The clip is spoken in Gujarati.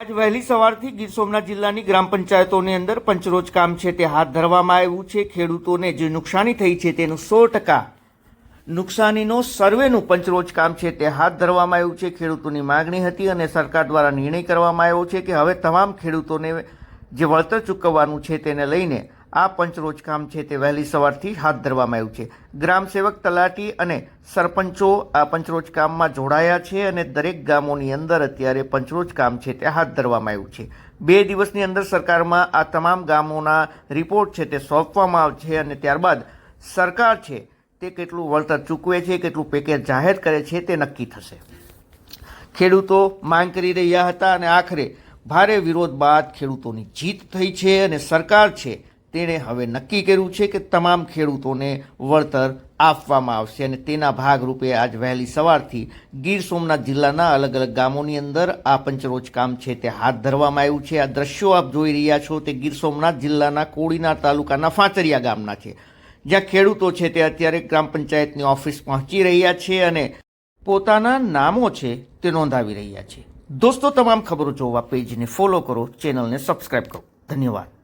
આજ વહેલી સવારથી ગીર સોમનાથ જિલ્લાની ગ્રામ પંચાયતોની અંદર પંચરોજ કામ છે તે હાથ ધરવામાં આવ્યું છે। ખેડૂતોને જે નુકસાની થઈ છે તેનું 100% નુકસાનીનો સર્વેનું પંચરોજ કામ છે તે હાથ ધરવામાં આવ્યું છે। ખેડૂતોની માગણી હતી અને સરકાર દ્વારા નિર્ણય કરવામાં આવ્યો છે કે હવે તમામ ખેડૂતોને જે વળતર ચૂકવવાનું છે તેને લઈને આ પંચરોજ કામ છે તે વહેલી સવારથી હાથ ધરવામાં આવ્યું છે। ગ્રામ સેવક, તલાટી અને સરપંચો આ પંચરોજ કામમાં જોડાયા છે અને દરેક ગામોની અંદર અત્યારે પંચરોજ કામ છે તે હાથ ધરવામાં આવ્યું છે। 2 દિવસની અંદર સરકારમાં આ તમામ ગામોના રિપોર્ટ છે તે સોંપવામાં આવશે અને ત્યારબાદ સરકાર છે તે કેટલું વળતર ચૂકવે છે, કેટલું પેકેજ જાહેર કરે છે તે નક્કી થશે। ખેડૂતો માંગ કરી રહ્યા હતા અને આખરે ભારે વિરોધ બાદ ખેડૂતોની જીત થઈ છે અને સરકાર છે તેણે હવે નક્કી કર્યું છે કે તમામ ખેડૂતોને વળતર આપવામાં આવશે અને તેના ભાગરૂપે આજ વહેલી સવારથી ગીર સોમનાથ જિલ્લાના અલગ અલગ ગામોની અંદર આ પંચરોજ કામ છે તે હાથ ધરવામાં આવ્યું છે। આ દ્રશ્યો આપ જોઈ રહ્યા છો તે ગીર સોમનાથ જિલ્લાના કોડીનાર તાલુકાના ફાંચરિયા ગામના છે, જ્યાં ખેડૂતો છે તે અત્યારે ગ્રામ પંચાયતની ઓફિસ પહોંચી રહ્યા છે અને પોતાના નામો છે તે નોંધાવી રહ્યા છે। દોસ્તો, તમામ ખબરો જોવા પેજને ફોલો કરો, ચેનલને સબસ્ક્રાઇબ કરો। ધન્યવાદ।